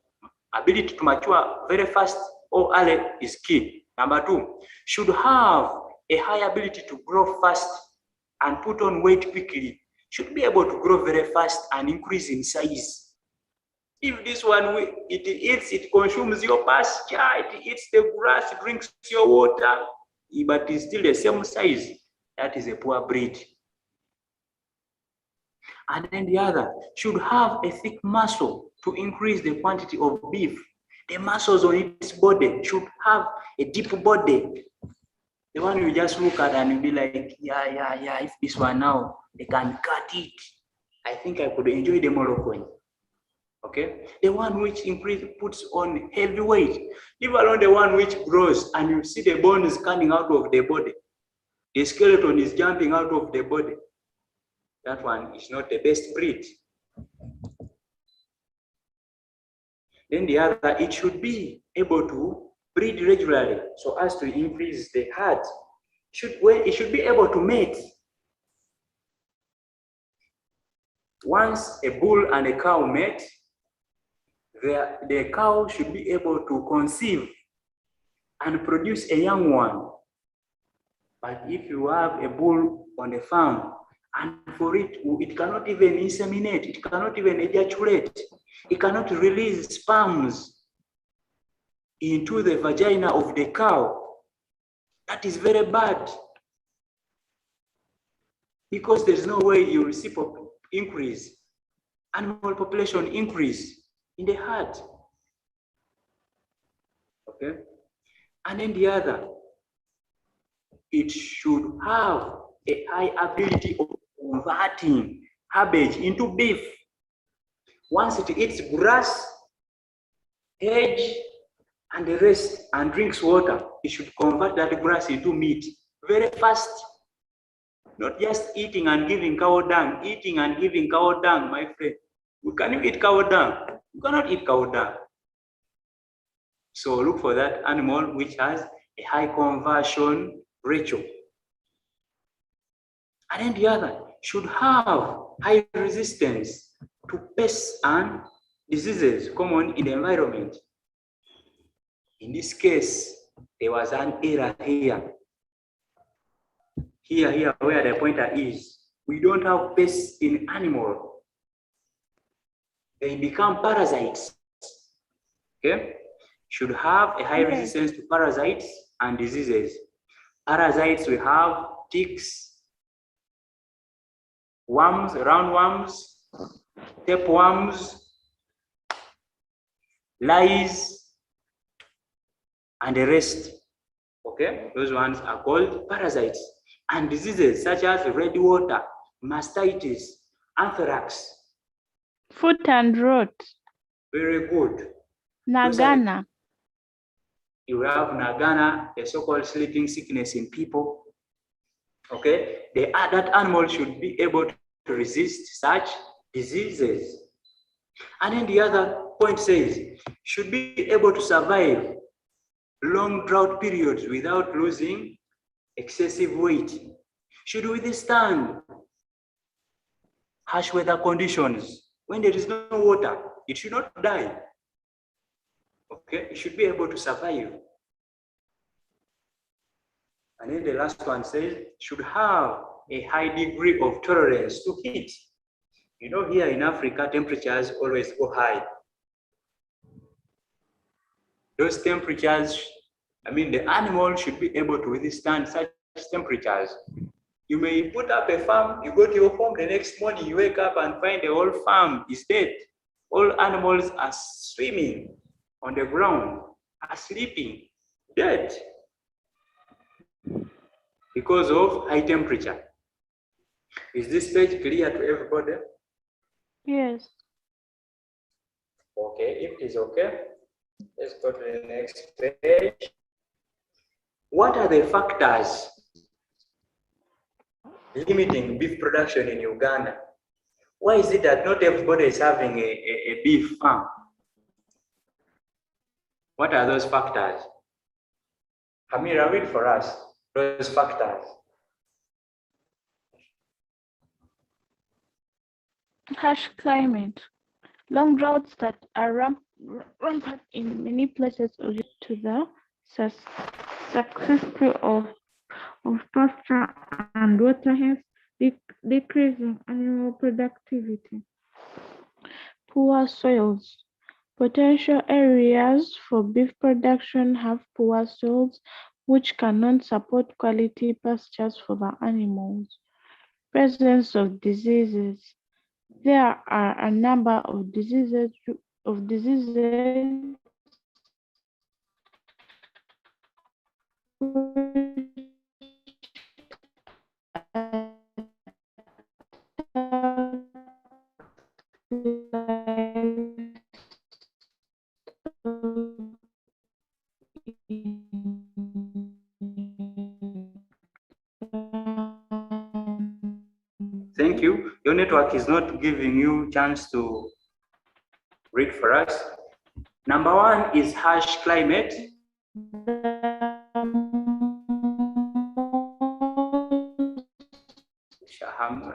ability to mature very fast or early is key. Number two, should have a high ability to grow fast and put on weight quickly. Should be able to grow very fast and increase in size. If this one, it eats, it consumes your pasture, it eats the grass, it drinks your water, but it's still the same size, that is a poor breed. And then the other should have a thick muscle to increase the quantity of beef. The muscles on its body should have a deep body. The one you just look at and you be like, yeah, if this one now, they can cut it, I think I could enjoy the Moroccan. Okay, the one which puts on heavy weight, leave alone the one which grows and you see the bones coming out of the body, the skeleton is jumping out of the body. That one is not the best breed. Then the other, it should be able to breed regularly so as to increase the herd. It should be able to mate. Once a bull and a cow mate, the cow should be able to conceive and produce a young one. But if you have a bull on a farm, and for it cannot even inseminate, it cannot even ejaculate, it cannot release sperms into the vagina of the cow, that is very bad. Because there's no way you will see increase, animal population increase in the herd. Okay? And then the other, it should have a high ability of converting herbage into beef. Once it eats grass, hedge, and the rest, and drinks water, it should convert that grass into meat very fast. Not just eating and giving cow dung, eating and giving cow dung, my friend. Can you eat cow dung? You cannot eat cow dung. So look for that animal which has a high conversion ratio. And then the other should have high resistance to pests and diseases common in the environment. In this case, there was an error here. Here, where the pointer is, we don't have pests in animal. They become parasites. Okay? Should have a high resistance to parasites and diseases. Parasites, we have ticks, worms, roundworms, tapeworms, lice, and the rest. Okay? Those ones are called parasites. And diseases such as red water, mastitis, anthrax. Foot and rot. Very good. Nagana. You have Nagana, the so-called sleeping sickness in people. Okay, that animal should be able to resist such diseases. And then the other point says, should be able to survive long drought periods without losing excessive weight. Should withstand harsh weather conditions. When there is no water, it should not die. Okay, it should be able to survive. And then the last one says, should have a high degree of tolerance to heat. You know, here in Africa, temperatures always go high. Those temperatures, the animal should be able to withstand such temperatures. You may put up a farm, you go to your home the next morning, you wake up and find the whole farm is dead. All animals are swimming on the ground, are sleeping, dead, because of high temperature. Is this page clear to everybody? Yes. Okay, if it is okay, let's go to the next page. What are the factors limiting beef production in Uganda? Why is it that not everybody is having a beef farm? What are those factors? Hamira, read for us those factors. Harsh climate. Long droughts that are rampant in many places due to the successful of pasture and water, hence decreasing animal productivity. Poor soils. Potential areas for beef production have poor soils, which cannot support quality pastures for the animals. Presence of diseases. There are a number of diseases Thank you. Your network is not giving you chance to read for us. Number 1 is harsh climate.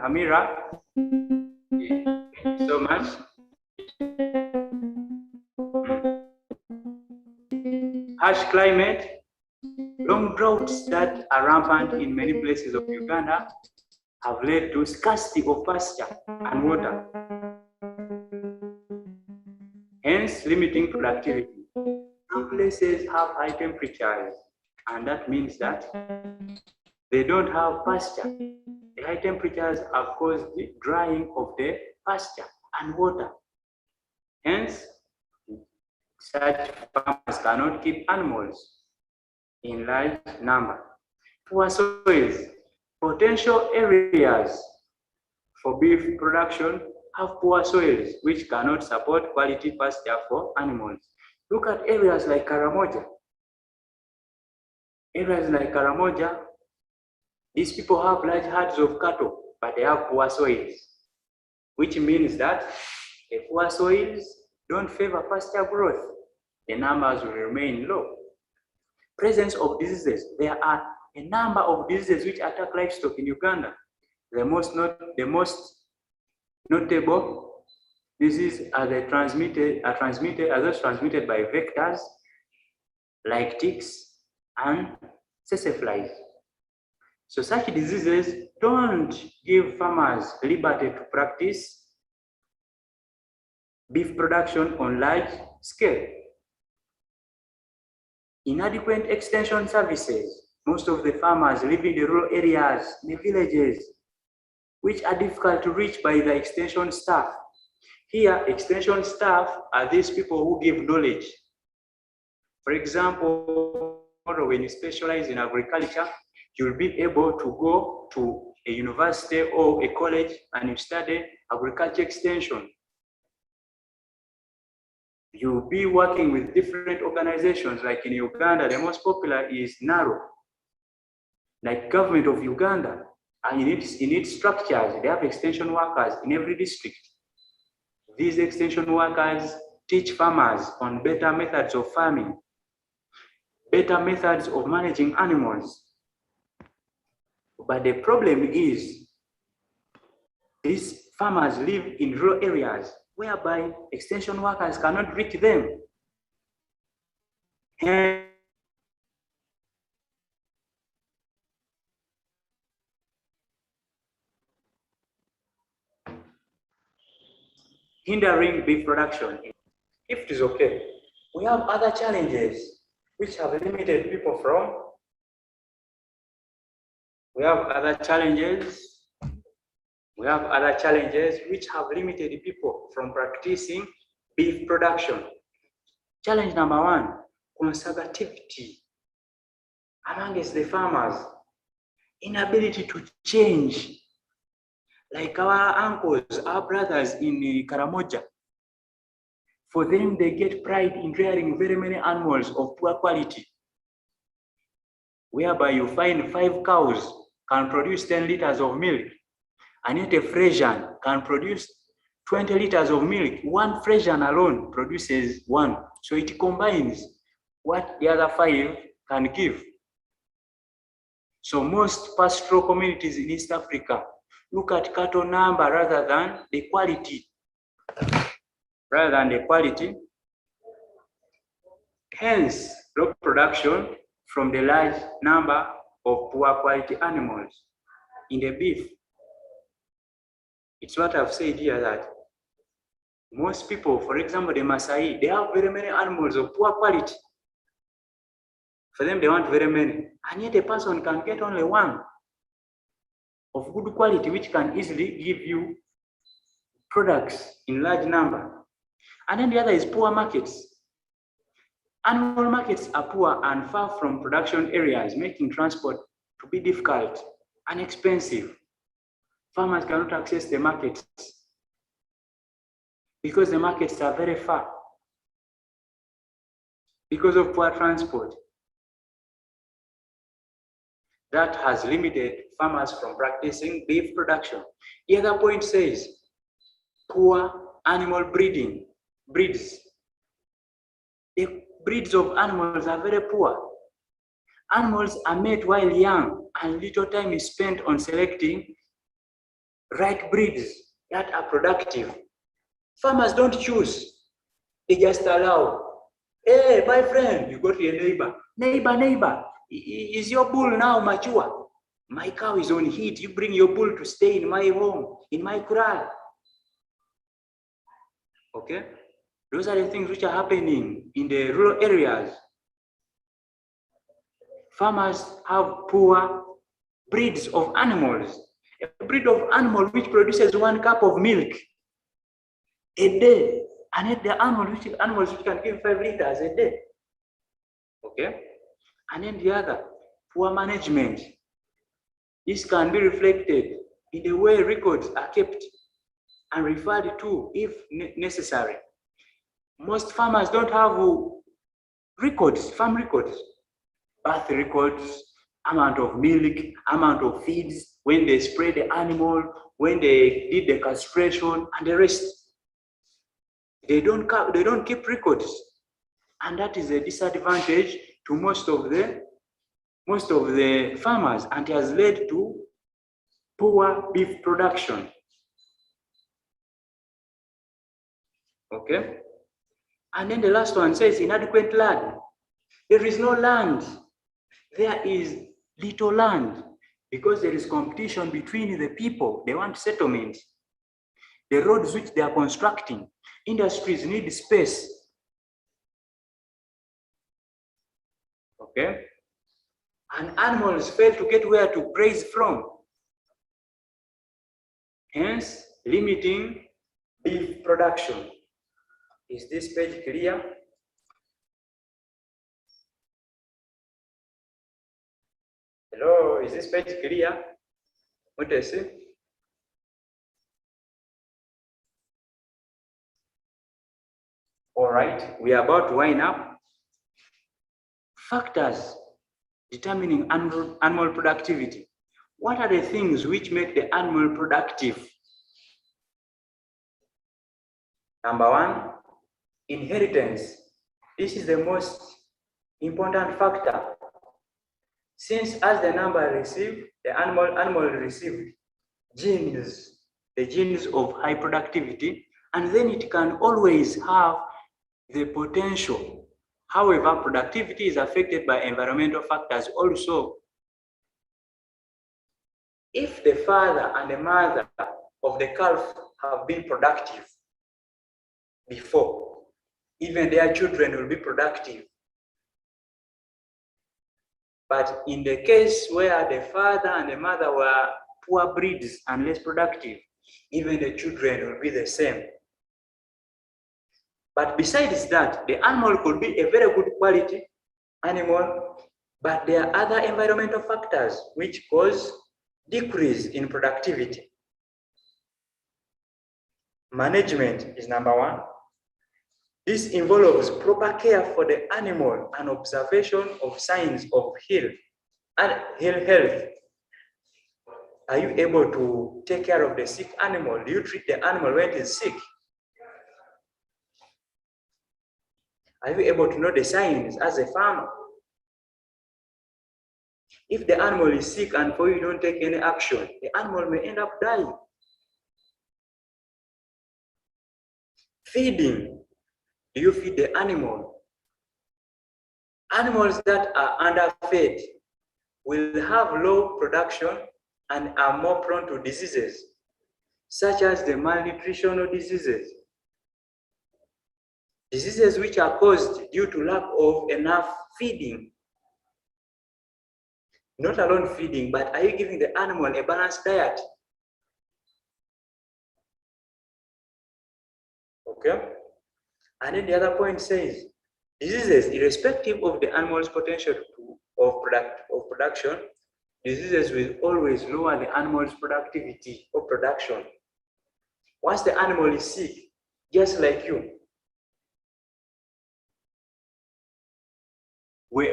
Hamira, thank you so much. Harsh climate, long droughts that are rampant in many places of Uganda have led to scarcity of pasture and water, hence limiting productivity. Some places have high temperatures, and that means that they don't have pasture. The high temperatures have caused the drying of the pasture and water. Hence, such farmers cannot keep animals in large number. Poor soils. Potential areas for beef production have poor soils which cannot support quality pasture for animals. Look at areas like Karamoja. Areas like Karamoja, these people have large herds of cattle, but they have poor soils, which means that the poor soils don't favor pasture growth. The numbers will remain low. Presence of diseases. There are a number of diseases which attack livestock in Uganda. The most notable diseases are transmitted by vectors like ticks and flies. So such diseases don't give farmers liberty to practice beef production on large scale. Inadequate extension services. Most of the farmers live in the rural areas, in the villages, which are difficult to reach by the extension staff. Here, extension staff are these people who give knowledge. For example, when you specialize in agriculture, you'll be able to go to a university or a college and you study agriculture extension. You'll be working with different organizations, like in Uganda, the most popular is NARO, like government of Uganda. And in its structures, they have extension workers in every district. These extension workers teach farmers on better methods of farming, better methods of managing animals. But the problem is, these farmers live in rural areas whereby extension workers cannot reach them. Hindering beef production. If it is okay, we have other challenges which have limited people from. We have other challenges which have limited people from practicing beef production. Challenge number 1, conservativity amongst the farmers, inability to change. Like our uncles, our brothers in Karamoja, for them, they get pride in rearing very many animals of poor quality, whereby you find 5 cows can produce 10 liters of milk, and yet a Frisian can produce 20 liters of milk. One Frisian alone produces 1. So it combines what the other 5 can give. So most pastoral communities in East Africa look at cattle number rather than the quality. Hence, low production from the large number of poor quality animals in the beef. It's what I've said here, that Most people, for example, the Maasai, they have very many animals of poor quality. For them, they want very many. And yet a person can get only one of good quality, which can easily give you products in large number. And then the other is poor markets. Animal markets are poor and far from production areas, making transport to be difficult and expensive. Farmers cannot access the markets because the markets are very far because of poor transport. That has limited farmers from practicing beef production. The other point says poor animal breeds. The breeds of animals are very poor. Animals are made while young, and little time is spent on selecting right breeds that are productive. Farmers don't choose, they just allow. Hey, my friend, you go to your neighbor. Neighbor, is your bull now mature? My cow is on heat. You bring your bull to stay in my home, in my corral. Okay? Those are the things which are happening in the rural areas. Farmers have poor breeds of animals. A breed of animal which produces 1 cup of milk a day, and yet the animals which can give 5 liters a day. Okay? And then the other, poor management. This can be reflected in the way records are kept and referred to if necessary. Most farmers don't have records, farm records, birth records, amount of milk, amount of feeds, when they spray the animal, when they did the castration, and the rest. They don't keep records, and that is a disadvantage to most of the farmers, and has led to poor beef production. Okay, and then the last one says inadequate land. There is no land. There is little land because there is competition between the people. They want settlement. The roads which they are constructing, industries need space. Okay, and animals fail to get where to graze from, hence limiting beef production. Is this page clear? Hello, is this page clear? What do you say? All right, we are about to wind up. Factors determining animal productivity. What are the things which make the animal productive? Number 1, inheritance. This is the most important factor. Since as the animal received genes, the genes of high productivity, and then it can always have the potential. However, productivity is affected by environmental factors also. If the father and the mother of the calf have been productive before, even their children will be productive. But in the case where the father and the mother were poor breeds and less productive, even the children will be the same. But besides that, the animal could be a very good quality animal, but there are other environmental factors which cause decrease in productivity. Management is number 1. This involves proper care for the animal and observation of signs of ill health. Are you able to take care of the sick animal? Do you treat the animal when it is sick? Are you able to know the signs as a farmer? If the animal is sick and for you don't take any action, the animal may end up dying. Feeding. Do you feed the animal? Animals that are underfed will have low production and are more prone to diseases, such as the malnutritional diseases. Diseases which are caused due to lack of enough feeding. Not alone feeding, but are you giving the animal a balanced diet? Okay. And then the other point says, diseases, irrespective of the animal's potential of production, diseases will always lower the animal's productivity or production. Once the animal is sick, just like you,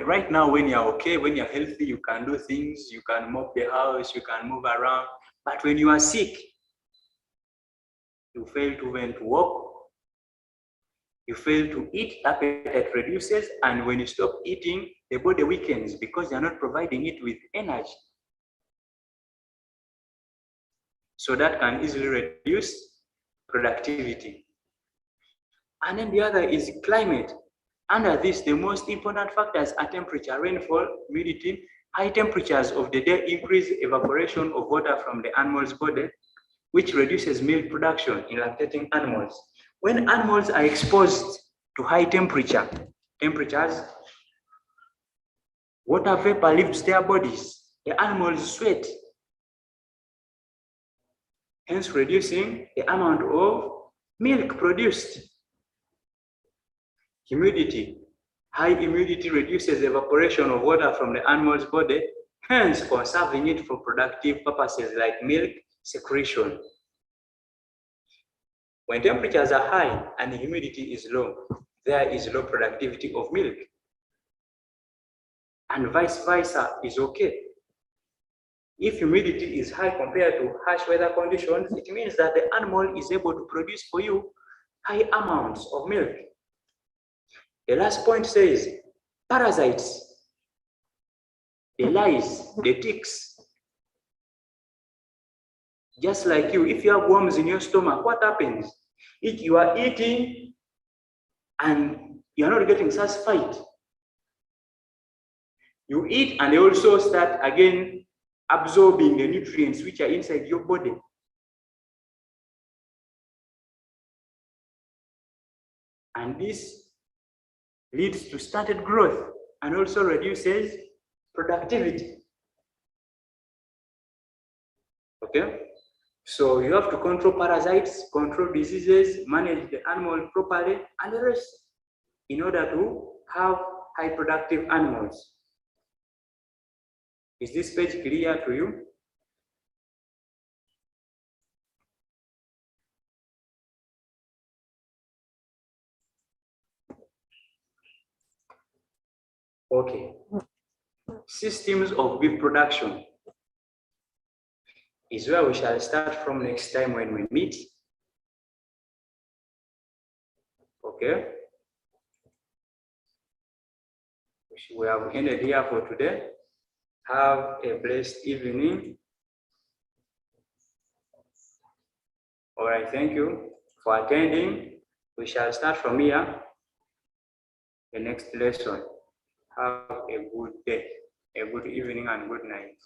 right now when you're okay, when you're healthy, you can do things, you can mop the house, you can move around. But when you are sick, you fail to even to walk, you fail to eat, appetite reduces, and when you stop eating, the body weakens because you're not providing it with energy. So that can easily reduce productivity. And then the other is climate. Under this, the most important factors are temperature, rainfall, humidity. High temperatures of the day increase evaporation of water from the animal's body, which reduces milk production in lactating animals. When animals are exposed to high temperatures, water vapor leaves their bodies. The animals sweat, hence reducing the amount of milk produced. Humidity. High humidity reduces evaporation of water from the animal's body, hence conserving it for productive purposes like milk secretion. When temperatures are high and humidity is low, there is low productivity of milk. And vice versa is okay. If humidity is high compared to harsh weather conditions, it means that the animal is able to produce for you high amounts of milk. The last point says, parasites, the lice, the ticks. Just like you, if you have worms in your stomach, what happens? If you are eating and you're not getting satisfied, you eat and they also start again absorbing the nutrients which are inside your body. And this leads to stunted growth and also reduces productivity. Okay? So you have to control parasites, control diseases, manage the animal properly, and the rest in order to have high productive animals. Is this page clear to you? Okay. Systems of beef production is where we shall start from next time when we meet. Okay. We have ended here for today. Have a blessed evening. All right, thank you for attending. We shall start from here, the next lesson. Have a good day, a good evening, and good night.